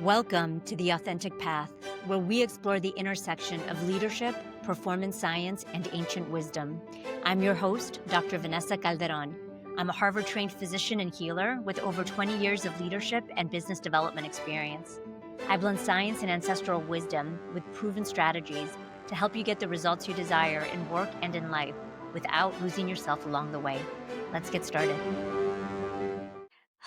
Welcome to The Authentic Path, where we explore the intersection of leadership, performance science, and ancient wisdom. I'm your host, Dr. Vanessa Calderon. I'm a Harvard-trained physician and healer with over 20 years of leadership and business development experience. I blend science and ancestral wisdom with proven strategies to help you get the results you desire in work and in life without losing yourself along the way. Let's get started.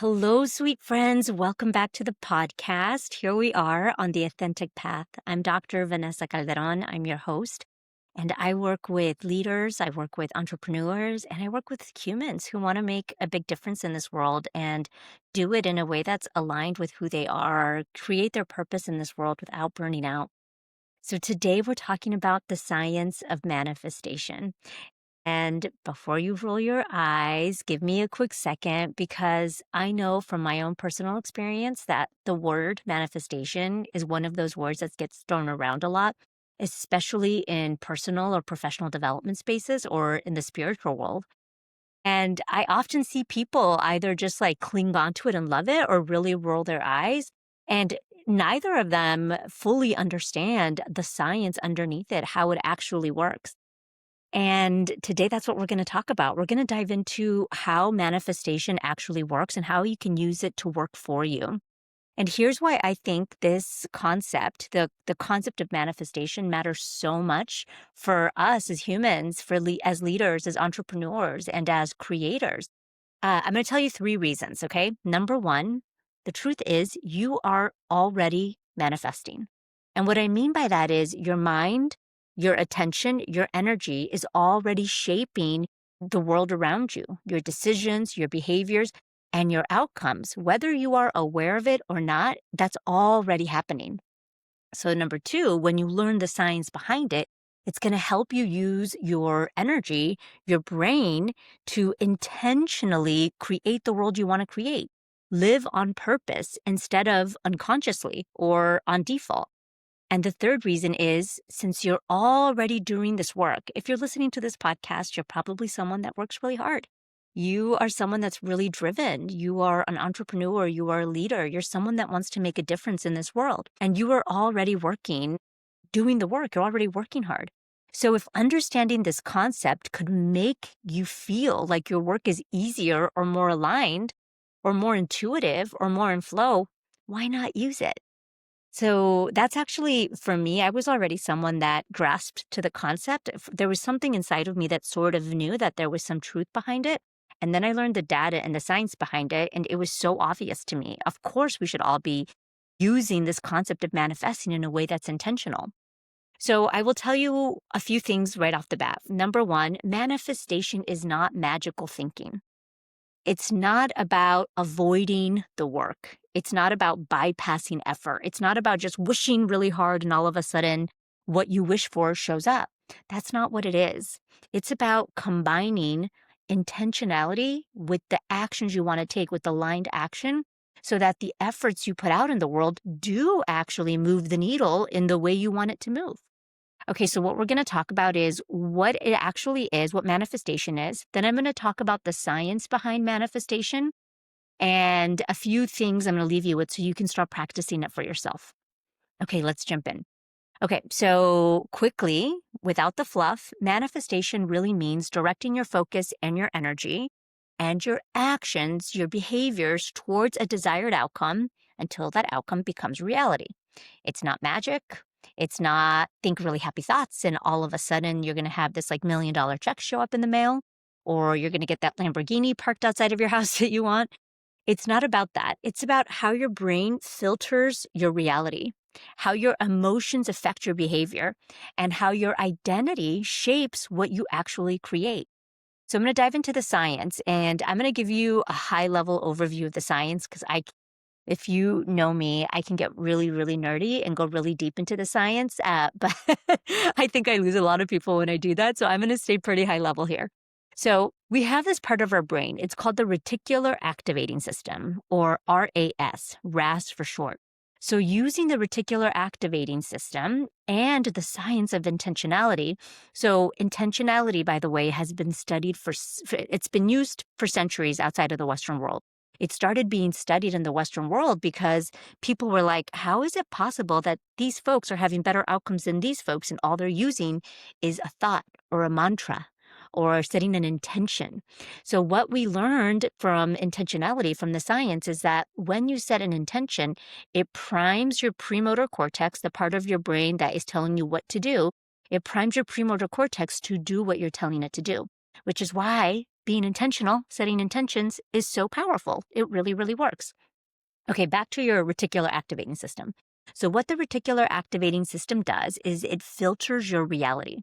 Hello, sweet friends. Welcome back to the podcast. Here we are on The Authentic Path. I'm Dr. Vanessa Calderon. I'm your host, and I work with leaders, I work with entrepreneurs, and I work with humans who want to make a big difference in this world and do it in a way that's aligned with who they are, create their purpose in this world without burning out. So today we're talking about the science of manifestation. And before you roll your eyes, give me a quick second because I know from my own personal experience that the word manifestation is one of those words that gets thrown around a lot, especially in personal or professional development spaces or in the spiritual world. And I often see people either just like cling onto it and love it or really roll their eyes. And neither of them fully understand the science underneath it, how it actually works. And today, that's what we're going to talk about. We're going to dive into how manifestation actually works and how you can use it to work for you. And here's why I think this concept, the concept of manifestation, matters so much for us as humans, as leaders, as entrepreneurs, and as creators. I'm going to tell you 3 reasons, okay? Number 1, the truth is you are already manifesting. And what I mean by that is your mind, your attention, your energy is already shaping the world around you, your decisions, your behaviors, and your outcomes. Whether you are aware of it or not, that's already happening. So number 2, when you learn the science behind it, it's going to help you use your energy, your brain, to intentionally create the world you want to create. Live on purpose instead of unconsciously or on default. And the 3rd reason is, since you're already doing this work, if you're listening to this podcast, you're probably someone that works really hard. You are someone that's really driven. You are an entrepreneur. You are a leader. You're someone that wants to make a difference in this world. And you are already doing the work. You're already working hard. So if understanding this concept could make you feel like your work is easier or more aligned or more intuitive or more in flow, why not use it? So that's actually, for me, I was already someone that grasped to the concept. There was something inside of me that sort of knew that there was some truth behind it. And then I learned the data and the science behind it, and it was so obvious to me. Of course, we should all be using this concept of manifesting in a way that's intentional. So I will tell you a few things right off the bat. Number 1, manifestation is not magical thinking. It's not about avoiding the work. It's not about bypassing effort. It's not about just wishing really hard and all of a sudden what you wish for shows up. That's not what it is. It's about combining intentionality with the actions you want to take, with aligned action, so that the efforts you put out in the world do actually move the needle in the way you want it to move. Okay, so what we're going to talk about is what it actually is, what manifestation is. Then I'm going to talk about the science behind manifestation and a few things I'm going to leave you with so you can start practicing it for yourself. Okay, let's jump in. Okay, so quickly, without the fluff, manifestation really means directing your focus and your energy and your actions, your behaviors towards a desired outcome until that outcome becomes reality. It's not magic. It's not think really happy thoughts and all of a sudden you're going to have this like $1 million check show up in the mail, or you're going to get that Lamborghini parked outside of your house that you want. It's not about that. It's about how your brain filters your reality, how your emotions affect your behavior, and how your identity shapes what you actually create. So I'm going to dive into the science, and I'm going to give you a high-level overview of the science because if you know me, I can get really, really nerdy and go really deep into the science, but I think I lose a lot of people when I do that, so I'm going to stay pretty high level here. So we have this part of our brain. It's called the reticular activating system, or RAS for short. So using the reticular activating system and the science of intentionality. So intentionality, by the way, has been studied it's been used for centuries outside of the Western world. It started being studied in the Western world because people were like, how is it possible that these folks are having better outcomes than these folks and all they're using is a thought or a mantra or setting an intention? So what we learned from intentionality from the science is that when you set an intention, it primes your premotor cortex, the part of your brain that is telling you what to do. It primes your premotor cortex to do what you're telling it to do, which is why being intentional, setting intentions is so powerful. It really, really works. Okay, back to your reticular activating system. So what the reticular activating system does is it filters your reality.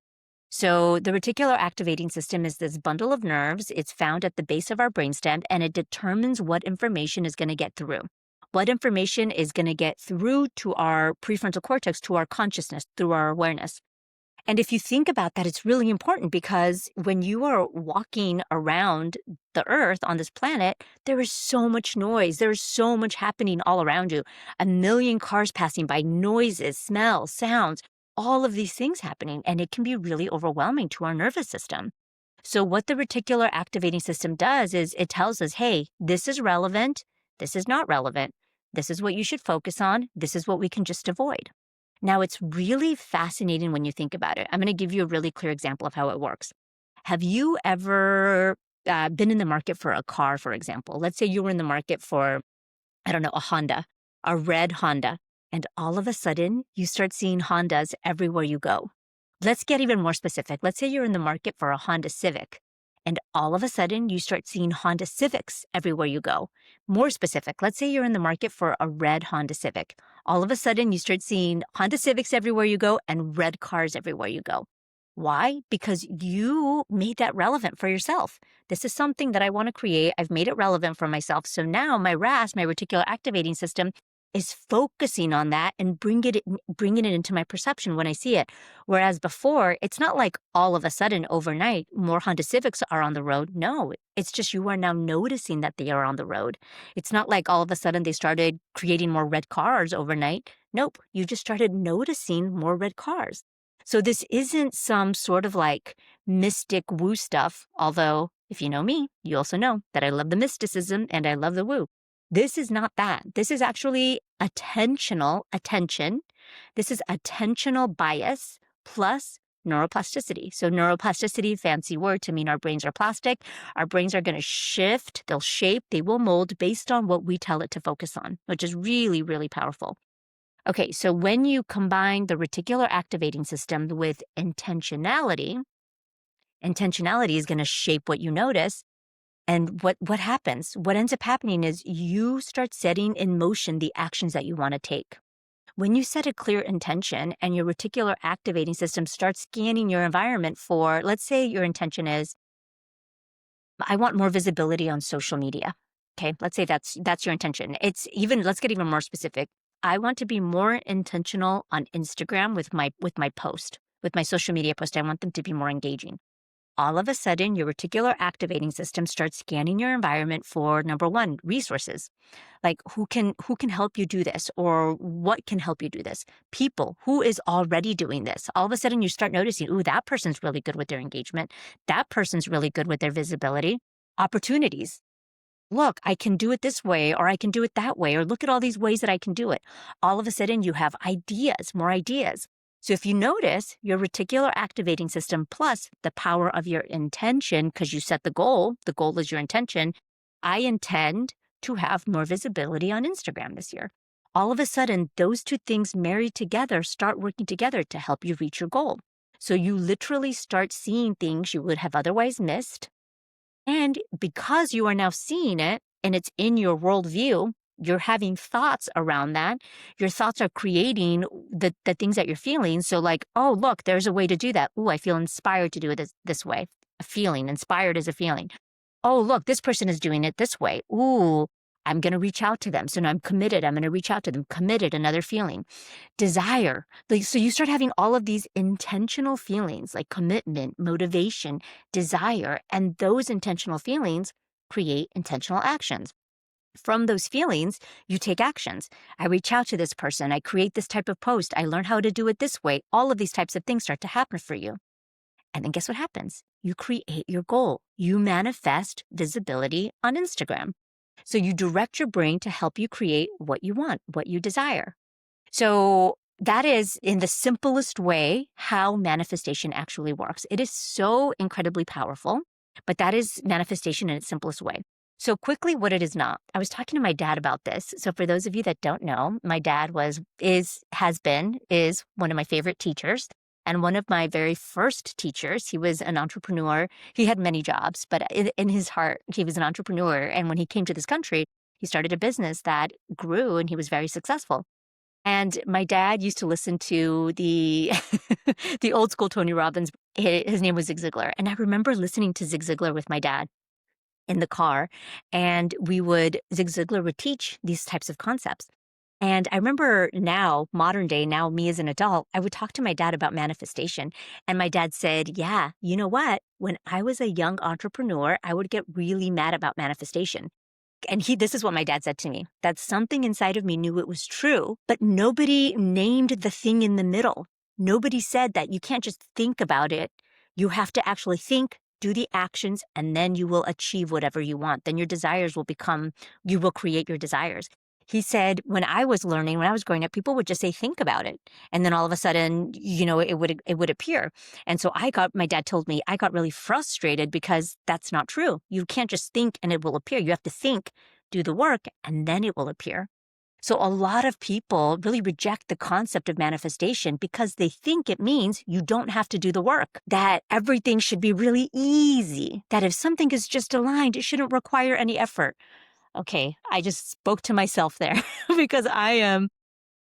So the reticular activating system is this bundle of nerves. It's found at the base of our brainstem, and it determines what information is going to get through. What information is going to get through to our prefrontal cortex, to our consciousness, through our awareness. And if you think about that, it's really important because when you are walking around the earth on this planet, there is so much noise. There's so much happening all around you. A million cars passing by, noises, smells, sounds, all of these things happening. And it can be really overwhelming to our nervous system. So what the reticular activating system does is it tells us, hey, this is relevant. This is not relevant. This is what you should focus on. This is what we can just avoid. Now, it's really fascinating when you think about it. I'm going to give you a really clear example of how it works. Have you ever been in the market for a car, for example? Let's say you were in the market for, I don't know, a Honda, a red Honda, and all of a sudden you start seeing Hondas everywhere you go. Let's get even more specific. Let's say you're in the market for a Honda Civic, and all of a sudden you start seeing Honda Civics everywhere you go. More specific, let's say you're in the market for a red Honda Civic. All of a sudden you start seeing Honda Civics everywhere you go and red cars everywhere you go. Why? Because you made that relevant for yourself. This is something that I want to create. I've made it relevant for myself. So now my RAS, my reticular activating system, is focusing on that and bringing it into my perception when I see it. Whereas before, it's not like all of a sudden overnight, more Honda Civics are on the road. No, it's just you are now noticing that they are on the road. It's not like all of a sudden they started creating more red cars overnight. Nope, you just started noticing more red cars. So this isn't some sort of like mystic woo stuff, although if you know me, you also know that I love the mysticism and I love the woo. This is not that. This is actually attentional attention. This is attentional bias plus neuroplasticity. So neuroplasticity, fancy word to mean our brains are plastic. Our brains are going to shift, they'll shape, they will mold based on what we tell it to focus on, which is really, really powerful. Okay, so when you combine the reticular activating system with intentionality, intentionality is going to shape what you notice. And what happens? What ends up happening is you start setting in motion the actions that you want to take. When you set a clear intention and your reticular activating system starts scanning your environment for, let's say your intention is, I want more visibility on social media. Okay, let's say that's your intention. Let's get even more specific. I want to be more intentional on Instagram with my post, with my social media post. I want them to be more engaging. All of a sudden, your reticular activating system starts scanning your environment for, number one, resources. Like who can help you do this, or what can help you do this? People, who is already doing this? All of a sudden you start noticing, ooh, that person's really good with their engagement. That person's really good with their visibility. Opportunities. Look, I can do it this way, or I can do it that way, or look at all these ways that I can do it. All of a sudden you have ideas, more ideas. So if you notice your reticular activating system plus the power of your intention, because you set the goal is your intention. I intend to have more visibility on Instagram this year. All of a sudden, those two things married together start working together to help you reach your goal. So you literally start seeing things you would have otherwise missed. And because you are now seeing it and it's in your worldview, you're having thoughts around that. Your thoughts are creating the things that you're feeling. So like, oh, look, there's a way to do that. Ooh, I feel inspired to do it this way. A feeling, inspired is a feeling. Oh, look, this person is doing it this way. Ooh, I'm going to reach out to them. So now I'm committed. I'm going to reach out to them. Committed, another feeling. Desire. So you start having all of these intentional feelings like commitment, motivation, desire, and those intentional feelings create intentional actions. From those feelings, you take actions. I reach out to this person. I create this type of post. I learn how to do it this way. All of these types of things start to happen for you. And then guess what happens? You create your goal. You manifest visibility on Instagram. So you direct your brain to help you create what you want, what you desire. So that is, in the simplest way, how manifestation actually works. It is so incredibly powerful, but that is manifestation in its simplest way. So quickly, what it is not. I was talking to my dad about this. So for those of you that don't know, my dad is one of my favorite teachers. And one of my very first teachers, he was an entrepreneur. He had many jobs, but in his heart, he was an entrepreneur. And when he came to this country, he started a business that grew and he was very successful. And my dad used to listen to the the old school Tony Robbins. His name was Zig Ziglar. And I remember listening to Zig Ziglar with my dad in the car. And Zig Ziglar would teach these types of concepts. And I remember now, modern day, now me as an adult, I would talk to my dad about manifestation. And my dad said, yeah, you know what? When I was a young entrepreneur, I would get really mad about manifestation. And this is what my dad said to me, that something inside of me knew it was true, but nobody named the thing in the middle. Nobody said that you can't just think about it. You have to actually think, do the actions, and then you will achieve whatever you want. Then you will create your desires. He said, when I was growing up, people would just say, think about it. And then all of a sudden, it would appear. And so my dad told me, I got really frustrated because that's not true. You can't just think and it will appear. You have to think, do the work, and then it will appear. So a lot of people really reject the concept of manifestation because they think it means you don't have to do the work, that everything should be really easy, that if something is just aligned, it shouldn't require any effort. Okay, I just spoke to myself there because I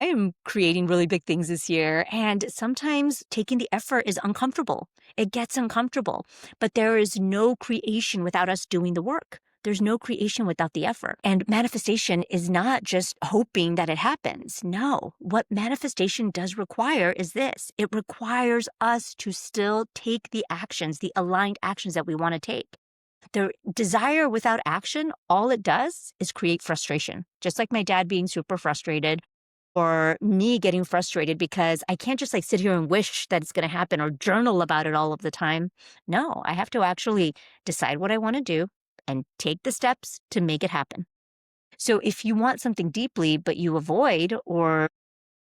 am creating really big things this year, and sometimes taking the effort is uncomfortable. It gets uncomfortable, but there is no creation without us doing the work. There's no creation without the effort. And manifestation is not just hoping that it happens. No, what manifestation does require is this. It requires us to still take the actions, the aligned actions that we want to take. The desire without action, all it does is create frustration. Just like my dad being super frustrated, or me getting frustrated because I can't just sit here and wish that it's going to happen or journal about it all of the time. No, I have to actually decide what I want to do and take the steps to make it happen. So if you want something deeply, but you avoid or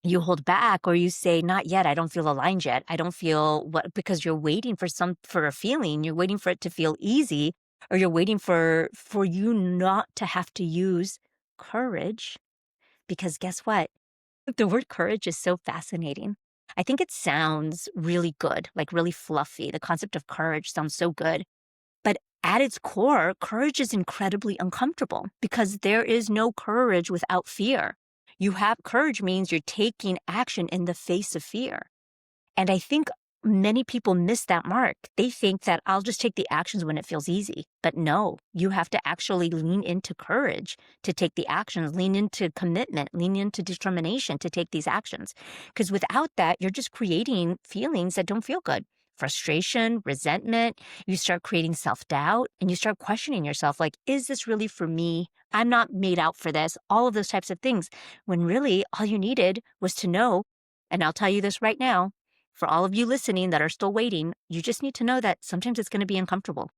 you hold back or you say, not yet, I don't feel aligned yet. I don't feel because you're waiting for a feeling, you're waiting for it to feel easy, or you're waiting for you not to have to use courage. Because guess what? The word courage is so fascinating. I think it sounds really good, like really fluffy. The concept of courage sounds so good. But at its core, courage is incredibly uncomfortable because there is no courage without fear. Courage means you're taking action in the face of fear. And I think many people miss that mark. They think that I'll just take the actions when it feels easy. But no, you have to actually lean into courage to take the actions, lean into commitment, lean into determination to take these actions. Because without that, you're just creating feelings that don't feel good. Frustration, resentment, you start creating self-doubt and you start questioning yourself like, is this really for me? I'm not made out for this, all of those types of things. When really all you needed was to know, and I'll tell you this right now, for all of you listening that are still waiting, you just need to know that sometimes it's going to be uncomfortable.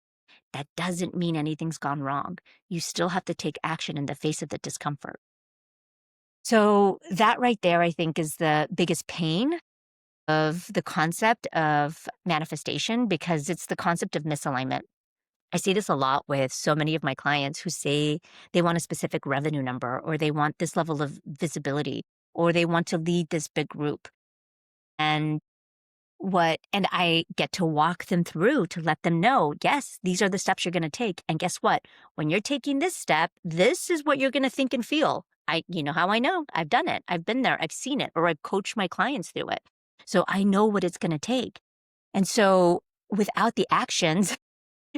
That doesn't mean anything's gone wrong. You still have to take action in the face of the discomfort. So that right there, I think, is the biggest pain of the concept of manifestation because it's the concept of misalignment. I see this a lot with so many of my clients who say they want a specific revenue number or they want this level of visibility or they want to lead this big group. And I get to walk them through to let them know, yes, these are the steps you're going to take. And guess what? When you're taking this step, this is what you're going to think and feel. You know how I know? I've done it. I've been there. I've seen it, or I've coached my clients through it. So I know what it's going to take. And so without the actions,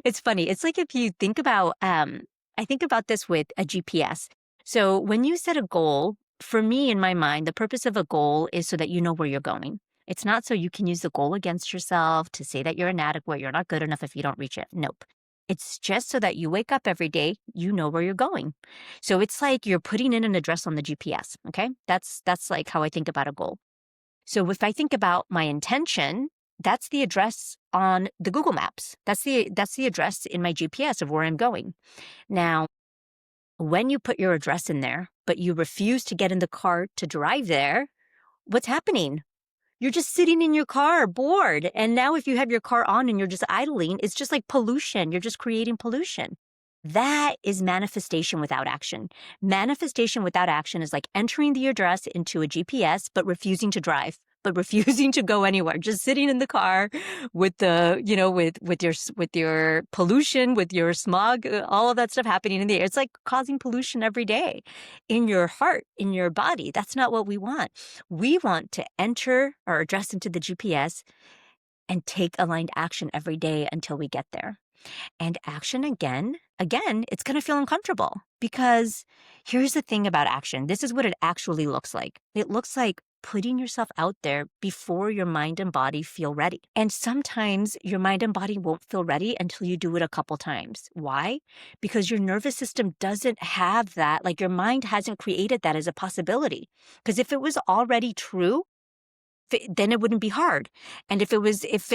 it's funny. It's like if you think about, I think about this with a GPS. So when you set a goal, for me in my mind, the purpose of a goal is so that you know where you're going. It's not so you can use the goal against yourself to say that you're inadequate, you're not good enough if you don't reach it. Nope. It's just so that you wake up every day, you know where you're going. So it's like you're putting in an address on the GPS. Okay. That's like how I think about a goal. So if I think about my intention, that's the address on the Google Maps. That's the address in my GPS of where I'm going. Now, When you put your address in there, but you refuse to get in the car to drive there, what's happening? You're just sitting in your car bored. And now if you have your car on and you're just idling, it's just like pollution. You're just creating pollution. That is manifestation without action. Manifestation without action is like entering the address into a GPS, but refusing to drive, but refusing to go anywhere, just sitting in the car with the, with your pollution, with your smog, all of that stuff happening in the air. It's like causing pollution every day in your heart, in your body. That's not what we want. We want to enter our address into the GPS and take aligned action every day until we get there. And action again, it's going to feel uncomfortable because here's the thing about action. This is what it actually looks like. It looks like putting yourself out there before your mind and body feel ready. And sometimes your mind and body won't feel ready until you do it a couple times. Why? Because your nervous system doesn't have that. Like your mind hasn't created that as a possibility. Because if it was already true, then it wouldn't be hard. And if it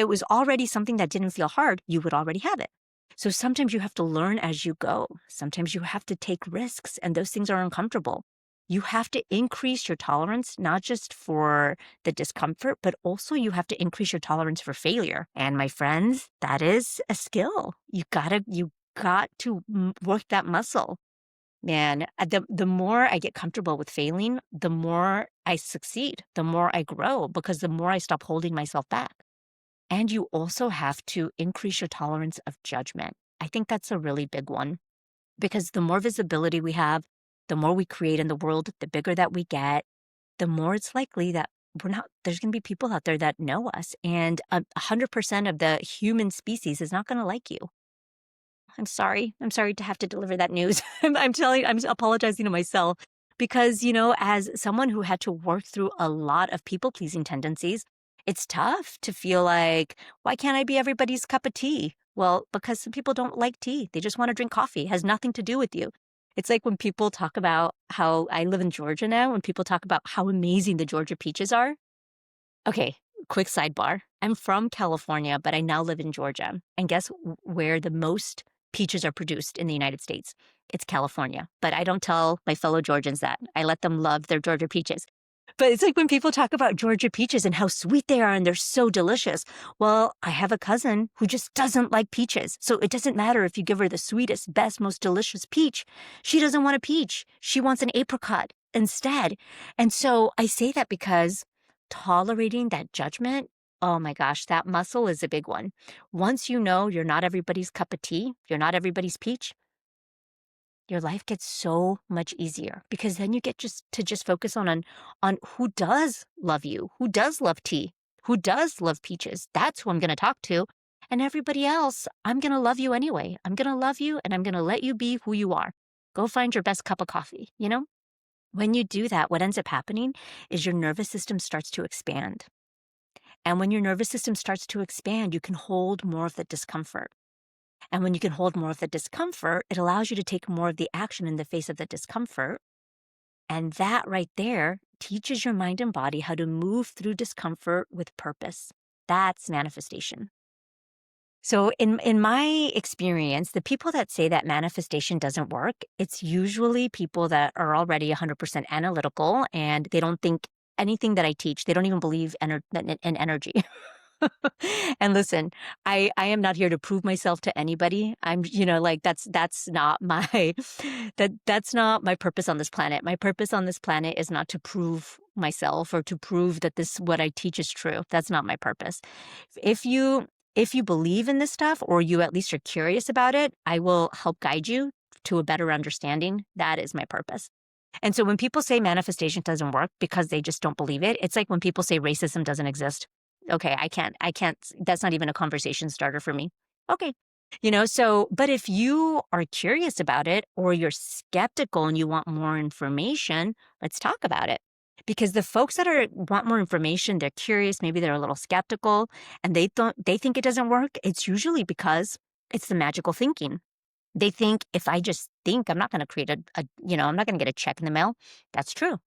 was already something that didn't feel hard, you would already have it. So sometimes you have to learn as you go. Sometimes you have to take risks, and those things are uncomfortable. You have to increase your tolerance, not just for the discomfort, but also you have to increase your tolerance for failure. And my friends, that is a skill. You got to work that muscle. Man, the more I get comfortable with failing, the more I succeed, the more I grow, because the more I stop holding myself back. And you also have to increase your tolerance of judgment. I think that's a really big one because the more visibility we have, the more we create in the world, the bigger that we get, the more it's likely that there's going to be people out there that know us. And 100% of the human species is not going to like you. I'm sorry. I'm sorry to have to deliver that news. I'm apologizing to myself because, as someone who had to work through a lot of people-pleasing tendencies, it's tough to feel like, why can't I be everybody's cup of tea? Well, because some people don't like tea. They just want to drink coffee. It has nothing to do with you. It's like when people talk about how I live in Georgia now, when people talk about how amazing the Georgia peaches are. Okay, quick sidebar. I'm from California, but I now live in Georgia. And guess where the most peaches are produced in the United States? It's California. But I don't tell my fellow Georgians that. I let them love their Georgia peaches. But it's like when people talk about Georgia peaches and how sweet they are and they're so delicious. Well, I have a cousin who just doesn't like peaches. So it doesn't matter if you give her the sweetest, best, most delicious peach. She doesn't want a peach. She wants an apricot instead. And so I say that because tolerating that judgment, oh my gosh, that muscle is a big one. Once you know you're not everybody's cup of tea, you're not everybody's peach, your life gets so much easier because then you get just focus on who does love you, who does love tea, who does love peaches. That's who I'm going to talk to. And everybody else, I'm going to love you anyway. I'm going to love you and I'm going to let you be who you are. Go find your best cup of coffee, When you do that, what ends up happening is your nervous system starts to expand. And when your nervous system starts to expand, you can hold more of the discomfort. And when you can hold more of the discomfort, it allows you to take more of the action in the face of the discomfort. And that right there teaches your mind and body how to move through discomfort with purpose. That's manifestation. So in my experience, the people that say that manifestation doesn't work, it's usually people that are already 100% analytical and they don't think anything that I teach. They don't even believe in energy. And listen, I am not here to prove myself to anybody. I'm, that's not my that's not my purpose on this planet. My purpose on this planet is not to prove myself or to prove that what I teach is true. That's not my purpose. If you believe in this stuff or you at least are curious about it, I will help guide you to a better understanding. That is my purpose. And so when people say manifestation doesn't work because they just don't believe it, it's like when people say racism doesn't exist. Okay, I can't, that's not even a conversation starter for me. Okay. But if you are curious about it or you're skeptical and you want more information, let's talk about it. Because the folks that want more information, they're curious, maybe they're a little skeptical and they think it doesn't work. It's usually because it's the magical thinking. They think if I just think, I'm not going to create I'm not going to get a check in the mail. That's true.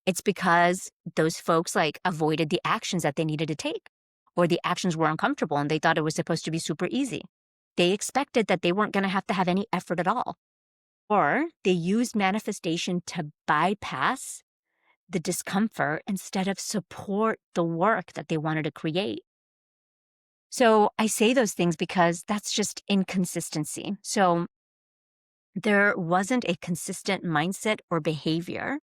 It's because those folks avoided the actions that they needed to take, or the actions were uncomfortable and they thought it was supposed to be super easy. They expected that they weren't going to have any effort at all. or they use manifestation to bypass the discomfort instead of support the work that they wanted to create. So I say those things because that's just inconsistency. So there wasn't a consistent mindset or behavior.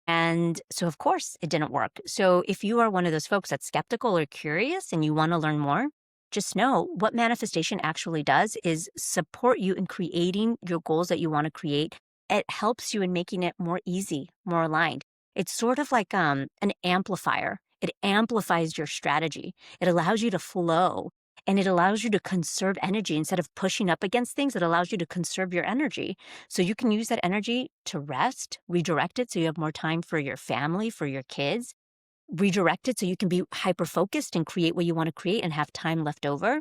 And so, of course, it didn't work. So, if you are one of those folks that's skeptical or curious and you want to learn more, just know what manifestation actually does is support you in creating your goals that you want to create. It helps you in making it more easy, more aligned. It's sort of like an amplifier. It amplifies your strategy. It allows you to flow and it allows you to conserve energy instead of pushing up against things. It allows you to conserve your energy. So you can use that energy to rest, redirect it so you have more time for your family, for your kids, redirect it so you can be hyper focused and create what you want to create and have time left over.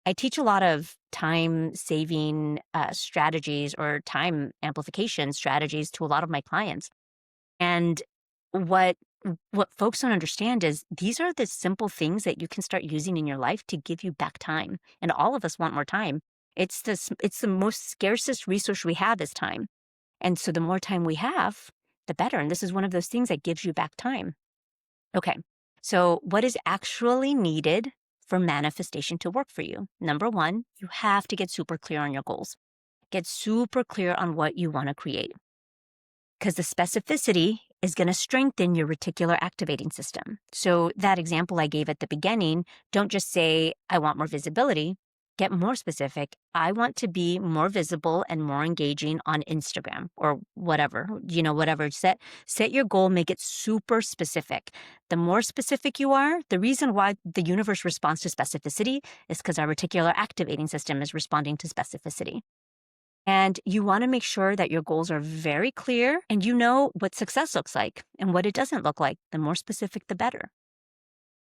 I teach a lot of time saving strategies or time amplification strategies to a lot of my clients. And what what folks don't understand is these are the simple things that you can start using in your life to give you back time. And all of us want more time. It's the most scarcest resource we have is time. And so the more time we have, the better. And this is one of those things that gives you back time. Okay. So what is actually needed for manifestation to work for you? Number one, you have to get super clear on your goals. Get super clear on what you want to create because the specificity is going to strengthen your reticular activating system. So that example I gave at the beginning, don't just say, I want more visibility. Get more specific. I want to be more visible and more engaging on Instagram or whatever, whatever. Set your goal, make it super specific. The more specific you are, the reason why the universe responds to specificity is because our reticular activating system is responding to specificity. And you want to make sure that your goals are very clear and you know what success looks like and what it doesn't look like. The more specific, the better.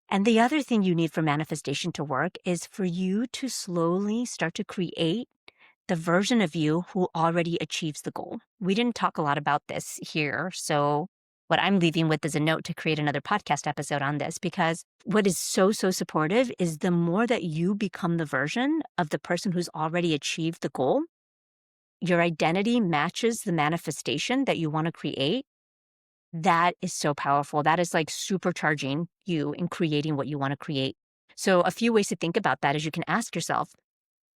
And the other thing you need for manifestation to work is for you to slowly start to create the version of you who already achieves the goal. We didn't talk a lot about this here. So what I'm leaving with is a note to create another podcast episode on this, because what is so, so supportive is the more that you become the version of the person who's already achieved the goal, your identity matches the manifestation that you want to create. That is so powerful. That is like supercharging you in creating what you want to create. So a few ways to think about that is you can ask yourself,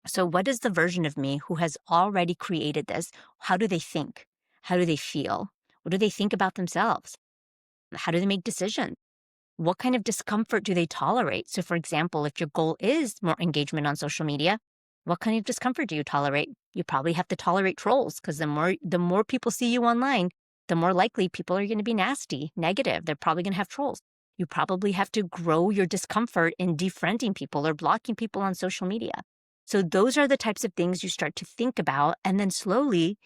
so what is the version of me who has already created this? How do they think? How do they feel? What do they think about themselves? How do they make decisions? What kind of discomfort do they tolerate? So for example, if your goal is more engagement on social media, what kind of discomfort do you tolerate? You probably have to tolerate trolls because the more people see you online, the more likely people are going to be nasty, negative. They're probably going to have trolls. You probably have to grow your discomfort in defriending people or blocking people on social media. So those are the types of things you start to think about. And then slowly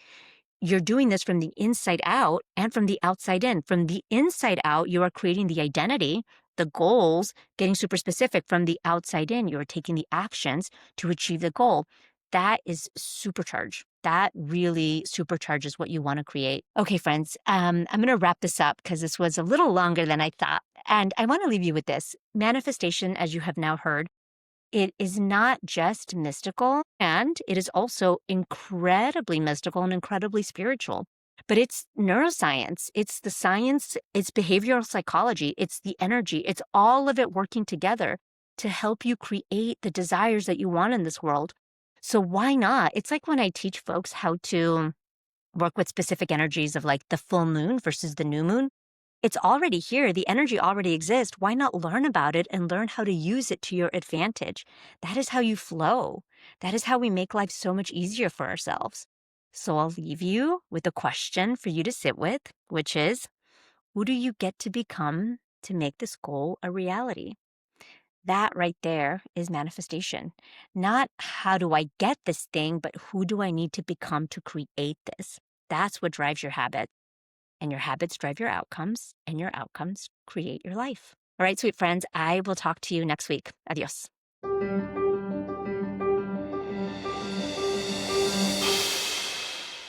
you're doing this from the inside out and from the outside in. From the inside out, you are creating the identity, the goals, getting super specific. From the outside in, you are taking the actions to achieve the goal. That is supercharge. That really supercharges what you want to create. Okay, friends, I'm going to wrap this up because this was a little longer than I thought. And I want to leave you with this. Manifestation, as you have now heard, it is not just mystical, and it is also incredibly mystical and incredibly spiritual. But it's neuroscience, it's the science, it's behavioral psychology, it's the energy, it's all of it working together to help you create the desires that you want in this world. So why not? It's like when I teach folks how to work with specific energies of like the full moon versus the new moon. It's already here. The energy already exists. Why not learn about it and learn how to use it to your advantage? That is how you flow. That is how we make life so much easier for ourselves. So I'll leave you with a question for you to sit with, which is, who do you get to become to make this goal a reality? That right there is manifestation. Not how do I get this thing, but who do I need to become to create this? That's what drives your habit. And your habits drive your outcomes, and your outcomes create your life. All right, sweet friends, I will talk to you next week. Adios.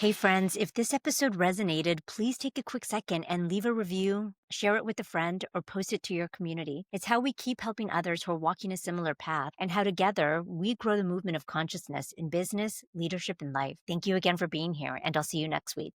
Hey, friends, if this episode resonated, please take a quick second and leave a review, share it with a friend, or post it to your community. It's how we keep helping others who are walking a similar path and how together we grow the movement of consciousness in business, leadership, and life. Thank you again for being here, and I'll see you next week.